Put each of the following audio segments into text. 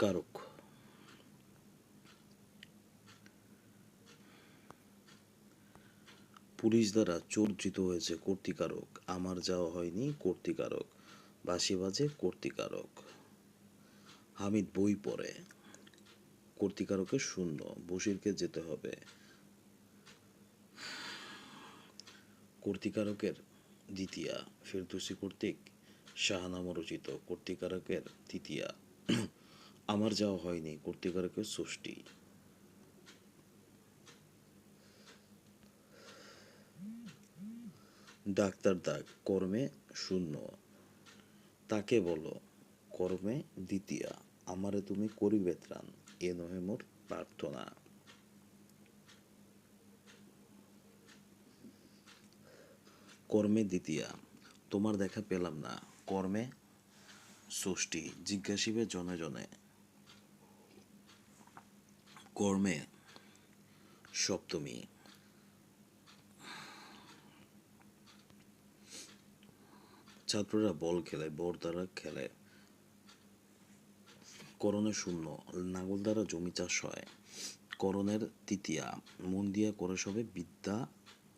কারক। Police দ্বারা চোর ধৃত হয়েছে কর্তৃকারক, আমার যাওয়া হয়নি কর্তৃকারক, বাঁশি বাজে কর্তৃকারক। হামিদ বই পড়ে, কর্তৃকারকের শূন্য, বশিরকে যেতে হবে। কর্তৃকারকের দ্বিতীয়া, ফেরদৌসী কর্তৃক শাহনামা রচিত। কর্তৃকারকের তৃতীয়া, আমার যাওয়া হয়নি কর্তৃকারকের ষষ্ঠী। ডাক্তার দাগ, কর্মে শূন্য, তাকে বলো, কর্মে দ্বিতীয়া, আমারে তুমি করিবে ত্রাণ, এ নহে মোর প্রার্থনা। কর্মে দ্বিতীয়া, তোমার দেখা পেলাম না। কর্মে ষষ্ঠী, জিজ্ঞাসিবে জনে জনে। কর্মে সপ্তমী, ছাত্ররা বল খেলে, বর দ্বারা খেলে। করণে শূন্য, নাঙল দ্বারা জমি চাষ হয়। করণের তৃতীয়া, মন দিয়া করে সবে বিদ্যা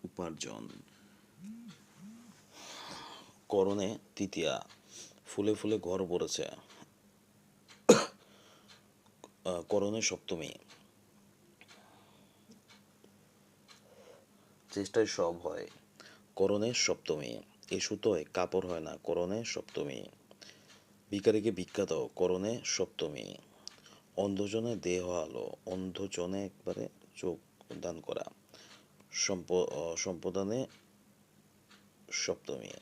উপার্জন। করণে তৃতীয়া, ফুলে ফুলে ঘর ভরেছে। করণে সপ্তমী, চেষ্টায় সব হয়। করণে সপ্তমী, এ সুতোয় কাপড় হয় না। করণে সপ্তমী, ভিখারিকে ভিক্ষা দাও। করণে সপ্তমী, অন্ধজনে দেহ আলো, অন্ধজনে একবারে চোখ দান করা। সম্পদানে সপ্তমী,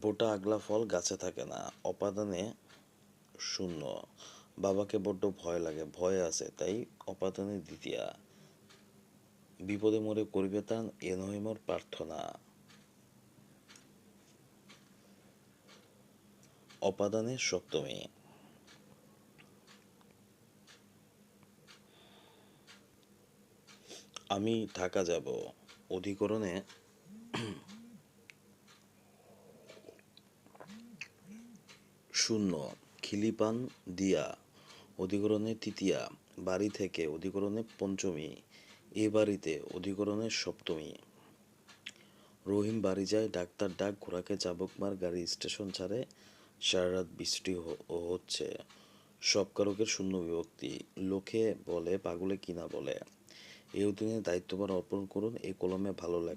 বোটা আগলা ফল গাছে থাকে না। অপাদানে শূন্য, বাবাকে বড্ড ভয় লাগে, ভয় আছে তাই অপাদানে দ্বিতীয়া, বিপদে মোরে করিবে ত্রাণ, এ নহে মোর প্রার্থনা। অপাদানে সপ্তমী, আমি ঢাকা যাব। অধিকরণে শূন্য, খিলিপান দিয়া। অধিকরণে তৃতীয়া, বাড়ি থেকে। অধিকরণে পঞ্চমী, এ বাড়িতে। অধিকরণে সপ্তমী, রহিম বাড়ি যায়, ডাক্তার ডাক, ঘোড়াকে চাবুক মার, গাড়ি স্টেশন ছাড়ে, সারা রাত বৃষ্টি হচ্ছে। সব কারকের শূন্য বিভক্তি, লোকে বলে পাগলে কিনা বলে। এই অধীনে দায়িত্বভার অর্পণ করুন। এই কলমে ভালো লেখা